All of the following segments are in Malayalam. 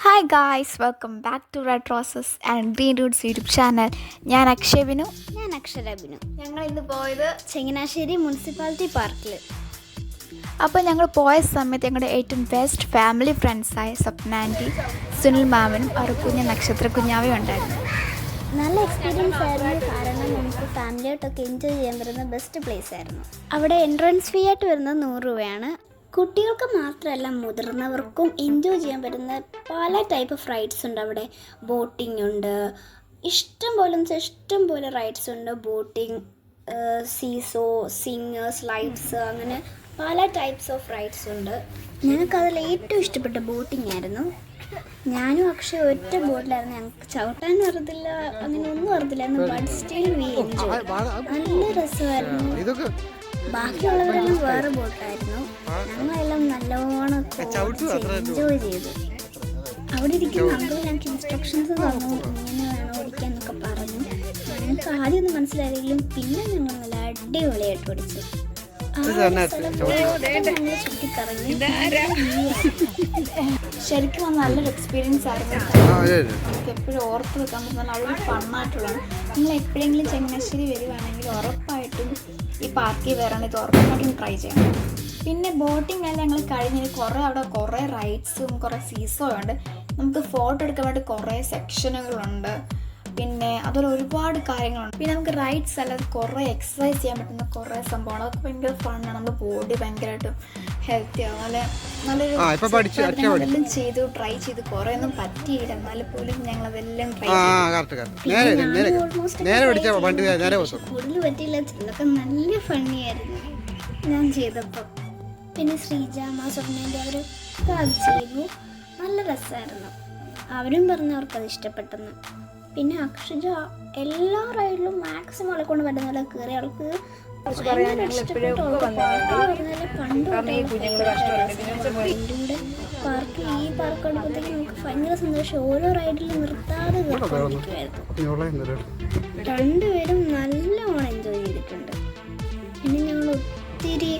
Hi guys, welcome back to red roses and green roots YouTube channel. ഞാൻ അക്ഷയബിനു. ഞാൻ അക്ഷരബിനു. ഞങ്ങൾ ഇന്ന് പോയത് ചങ്ങനാശ്ശേരി മുനിസിപ്പാലിറ്റി പാർക്കിൽ. അപ്പോൾ ഞങ്ങൾ പോയ സമയത്ത് ഞങ്ങളുടെ ഏറ്റവും ബെസ്റ്റ് ഫാമിലി ഫ്രണ്ട്സായ സ്വപ്ന ആൻറ്റി, സുനിൽ മാമനും അവരുടെ കുഞ്ഞ് നക്ഷത്ര കുഞ്ഞാവയും ഉണ്ടായിരുന്നു. നല്ല എക്സ്പീരിയൻസ് ആയിരുന്നു. കാരണം നമുക്ക് ഫാമിലിയായിട്ടൊക്കെ എൻജോയ് ചെയ്യാൻ പറ്റുന്ന ബെസ്റ്റ് പ്ലേസ് ആയിരുന്നു. അവിടെ എൻട്രൻസ് ഫീ ആയിട്ട് വരുന്നത് 100 രൂപയാണ്. കുട്ടികൾക്ക് മാത്രമല്ല, മുതിർന്നവർക്കും എൻജോയ് ചെയ്യാൻ പറ്റുന്ന പല ടൈപ്പ് ഓഫ് റൈഡ്സ് ഉണ്ട് അവിടെ. ബോട്ടിംഗ് ഉണ്ട്, ഇഷ്ടം പോലെ റൈഡ്സ് ഉണ്ട്. ബോട്ടിംഗ്, സീസോ, സിംഗ്, സ്ലൈഡ്സ്, അങ്ങനെ പല ടൈപ്സ് ഓഫ് റൈഡ്സ് ഉണ്ട്. ഞങ്ങൾക്കതിൽ ഏറ്റവും ഇഷ്ടപ്പെട്ട ബോട്ടിംഗ് ആയിരുന്നു. ഞാനും അക്ഷയ് ഒറ്റ ബോട്ടിലായിരുന്നു. ഞങ്ങൾക്ക് ചവിട്ടാനും അറിയത്തില്ല, അങ്ങനെ ഒന്നും അറിയത്തില്ലായിരുന്നു. But still we enjoy. നല്ല രസമായിരുന്നു. ബാക്കിയുള്ളവരെല്ലാം വേറെ ബോട്ടായിരുന്നു. ഞങ്ങളെല്ലാം നല്ലോണം എൻജോയ് ചെയ്തു. അവിടെ ഇരിക്കുന്ന അങ്കിൾ ഞങ്ങൾക്ക് ഇൻസ്ട്രക്ഷൻസ് തന്നു, ഇങ്ങനെ വേണം ഓടിക്കാൻ എന്നൊക്കെ പറഞ്ഞു. ഞങ്ങൾക്ക് ആദ്യമൊന്നും മനസ്സിലായെങ്കിലും പിന്നെ ഞങ്ങൾ നല്ല അടിപൊളിയായിട്ട് ഓടിച്ചു. ശരിക്കും നല്ലൊരു എക്സ്പീരിയൻസ് ആയിരുന്നു. നമുക്ക് എപ്പോഴും ഓർത്ത് വെക്കാൻ പറ്റുന്ന നല്ലൊരു ഫണ്ണായിട്ടുള്ളതാണ്. നിങ്ങൾ എപ്പോഴെങ്കിലും ചങ്ങനാശ്ശേരി വരുവാണെങ്കിൽ ഉറപ്പായിട്ടും ഈ പാർക്കിൽ വരാണെങ്കിൽ ഉറപ്പായിട്ടും ട്രൈ ചെയ്യണം. പിന്നെ ബോട്ടിംഗ് എല്ലാം ഞങ്ങൾ കഴിഞ്ഞ് കുറേ റൈഡ്സും കുറേ സീസോ ഉണ്ട്. നമുക്ക് ഫോട്ടോ എടുക്കാൻ വേണ്ടി കുറേ സെക്ഷനുകളുണ്ട്. പിന്നെ അതുപോലെ ഒരുപാട് കാര്യങ്ങളുണ്ട്. പിന്നെ നമുക്ക് റൈഡ്സ് അല്ലാതെ കുറേ എക്സസൈസ് ചെയ്യാൻ പറ്റുന്ന കുറേ സംഭവങ്ങൾ. അതൊക്കെ ഭയങ്കര ഫണ്ണാണ്. നമ്മുടെ ബോഡി ഭയങ്കരമായിട്ടും ഹെൽത്തി ആവും. നല്ലൊരു അതെല്ലാം ചെയ്തു ട്രൈ ചെയ്ത് കുറേ ഒന്നും പറ്റിയില്ല, എന്നാലും പോലും ഞങ്ങൾ അതെല്ലാം ട്രൈ കൂടുതൽ പറ്റിയില്ല. ചിലതൊക്കെ നല്ല ഫണ്ണിയായിരുന്നു ഞാൻ ചെയ്തപ്പോൾ. പിന്നെ ശ്രീജാമ, സ്വപ്നേൻ്റെ അവരൊക്കെ അത് ചെയ്തു. നല്ല രസമായിരുന്നു. അവരും പറഞ്ഞു അവർക്കത് ഇഷ്ടപ്പെട്ടെന്ന്. പിന്നെ അക്ഷജ എല്ലാ റൈഡിലും മാക്സിമം അവളെ കൊണ്ട് പറ്റുന്ന പോലെ കയറി. അവൾക്ക് പാർക്ക് ഈ പാർക്ക് എടുക്കുമ്പോഴത്തേക്ക് നമുക്ക് ഭയങ്കര സന്തോഷം. ഓരോ റൈഡിലും നിർത്താതെ കയറിക്കൊണ്ടിരിക്കുമായിരുന്നു. രണ്ടുപേരും നല്ലോണം എൻജോയ് ചെയ്തിട്ടുണ്ട്. പിന്നെ ഞങ്ങൾ ഒത്തിരി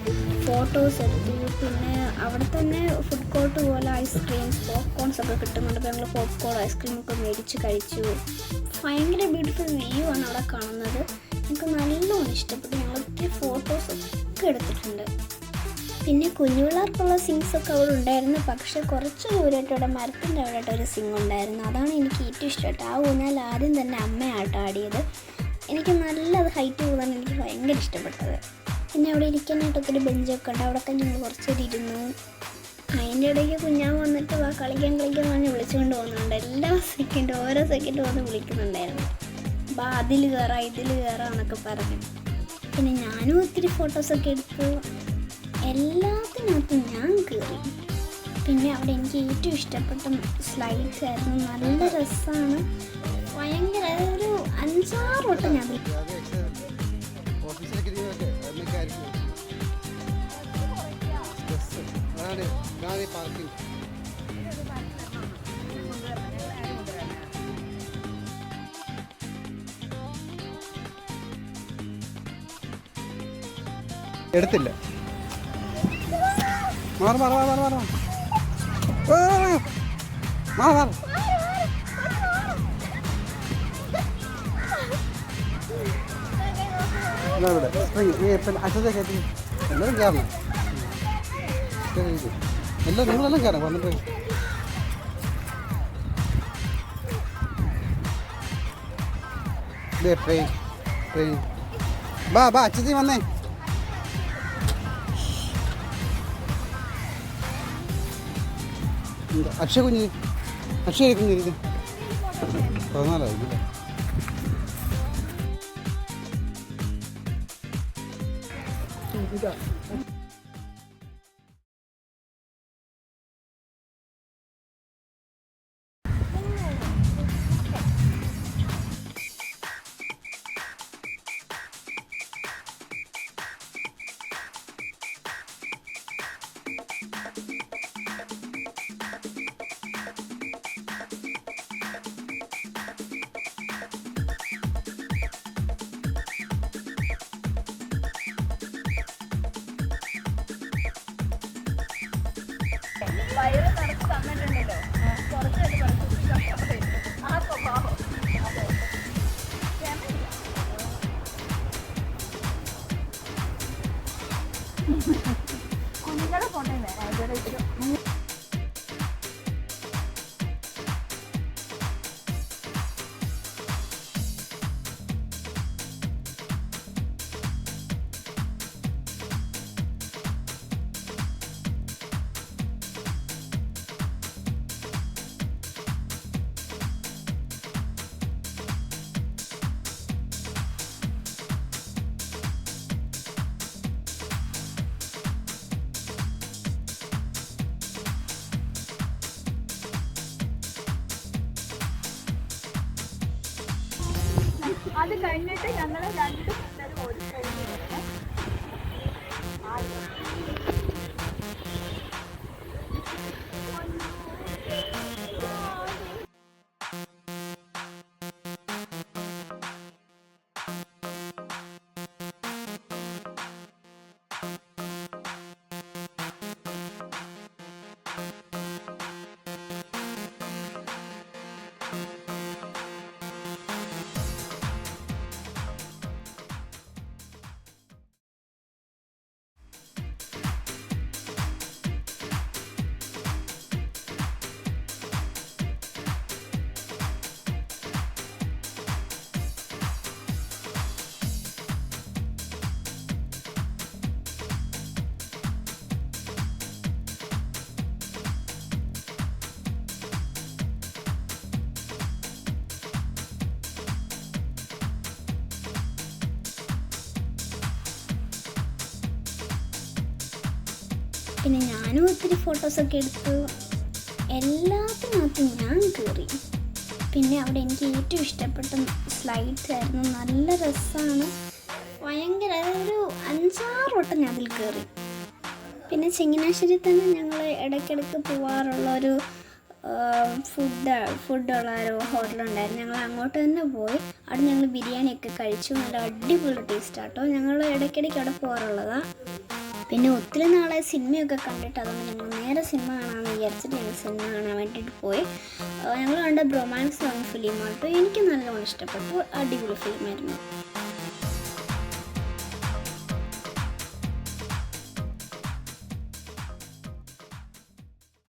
ഫോട്ടോസ് എടുത്തു. പിന്നെ അവിടെ തന്നെ ഫുഡ് കോർട്ട് പോലെ ഐസ്ക്രീംസ്, പോപ്കോൺസ് ഒക്കെ കിട്ടുന്നുണ്ട്. അപ്പോൾ ഞങ്ങൾ പോപ്കോൺ, ഐസ്ക്രീമൊക്കെ മേടിച്ച് കഴിച്ചു. ഭയങ്കര ബ്യൂട്ടിഫുൾ വ്യൂ ആണ് അവിടെ കാണുന്നത്. ഞങ്ങൾക്ക് നല്ലോണം ഇഷ്ടപ്പെട്ടു. ഞങ്ങൾ ഒത്തിരി ഫോട്ടോസൊക്കെ എടുത്തിട്ടുണ്ട്. പിന്നെ കുഞ്ഞു പിള്ളേർക്കുള്ള സിങ്സൊക്കെ അവിടെ ഉണ്ടായിരുന്നു. പക്ഷേ കുറച്ച് ദൂരമായിട്ട് അവിടെ മരത്തിൻ്റെ അവിടെയായിട്ട് ഒരു സിങ് ഉണ്ടായിരുന്നു. അതാണ് എനിക്ക് ഏറ്റവും ഇഷ്ടപ്പെട്ടത്. ആ ഊഞ്ഞാൽ ആദ്യം തന്നെ അമ്മയായിട്ട് ആടിയത്. എനിക്ക് നല്ലത് ഹൈറ്റ് കൂടാൻ എനിക്ക് ഭയങ്കര ഇഷ്ടപ്പെട്ടത്. പിന്നെ അവിടെ ഇരിക്കാനായിട്ട് ഒത്തിരി ബെഞ്ചൊക്കെ ഉണ്ട്. അവിടെയൊക്കെ ഞങ്ങൾ കുറച്ചേരി ഇരുന്നു. അതിൻ്റെ ഇടയ്ക്ക് കുഞ്ഞാൻ വന്നിട്ട് കളിക്കാൻ പറഞ്ഞ് വിളിച്ചുകൊണ്ട് പോകുന്നുണ്ട്. ഓരോ സെക്കൻഡ് വന്ന് വിളിക്കുന്നുണ്ടായിരുന്നു. അപ്പോൾ അതിൽ കയറാം ഇതിൽ കയറാം എന്നൊക്കെ പറഞ്ഞു. പിന്നെ ഞാനും ഒത്തിരി ഫോട്ടോസൊക്കെ എടുത്തു. എല്ലാത്തിനകത്തും ഞാൻ കയറി. പിന്നെ അവിടെ എനിക്ക് ഏറ്റവും ഇഷ്ടപ്പെട്ട സ്ലൈഡ്സ് ആയിരുന്നു. നല്ല രസമാണ്. ഭയങ്കര ഒരു 5-6 വട്ടം ഞാൻ എടുത്തില്ല. മാറി അച്ഛൻ കയറ്റി എല്ലാവരും കയറണം. നിങ്ങളെല്ലാം കയറാം. വന്നിട്ട് ട്രെയിൻ ബാ അച്ഛൻ വന്നേ. അക്ഷയ കുഞ്ഞ് ഇരിക്കും. 14 വയറ് നിറച്ച് തന്നിട്ടുണ്ടല്ലോ. കുറച്ച് അത് കഴിഞ്ഞിട്ട് ഞങ്ങൾ 2 കൂട്ടരും ഒരു ട്രെയിനിൽ പിന്നെ ഞാനും ഒത്തിരി ഫോട്ടോസൊക്കെ എടുത്തു. എല്ലാത്തിനകത്തും ഞാൻ കയറി. പിന്നെ അവിടെ എനിക്ക് ഏറ്റവും ഇഷ്ടപ്പെട്ട സ്ലൈഡ്സ് ആയിരുന്നു. നല്ല രസമാണ്, ഭയങ്കര ഒരു 5-6 വട്ടം ഞാൻ അതിൽ കയറി. പിന്നെ ചങ്ങനാശ്ശേരി തന്നെ ഞങ്ങൾ ഇടയ്ക്കിടയ്ക്ക് പോകാറുള്ളൊരു ഫുഡുള്ള ഒരു ഹോട്ടലുണ്ടായിരുന്നു. ഞങ്ങൾ അങ്ങോട്ട് തന്നെ പോയി. അവിടെ ഞങ്ങൾ ബിരിയാണിയൊക്കെ കഴിച്ചു. നല്ല അടിപൊളി ടേസ്റ്റാട്ടോ. ഞങ്ങൾ ഇടയ്ക്കിടയ്ക്ക് അവിടെ പോകാറുള്ളതാണ്. പിന്നെ ഒത്തിരി നാളെ സിനിമയൊക്കെ കണ്ടിട്ട് അതുകൊണ്ട് ഞങ്ങൾ നേരെ സിനിമ കാണാമെന്ന് വിചാരിച്ചിട്ട് ഞങ്ങൾ സിനിമ കാണാൻ വേണ്ടിയിട്ട് പോയി. ഞങ്ങൾ കണ്ട ബ്രൊമാൻസ് എന്ന ഫിലിമാണ്. അപ്പോൾ എനിക്ക് നല്ലോണം ഇഷ്ടപ്പെട്ടു. അടിപൊളി ഫിലിമായിരുന്നു.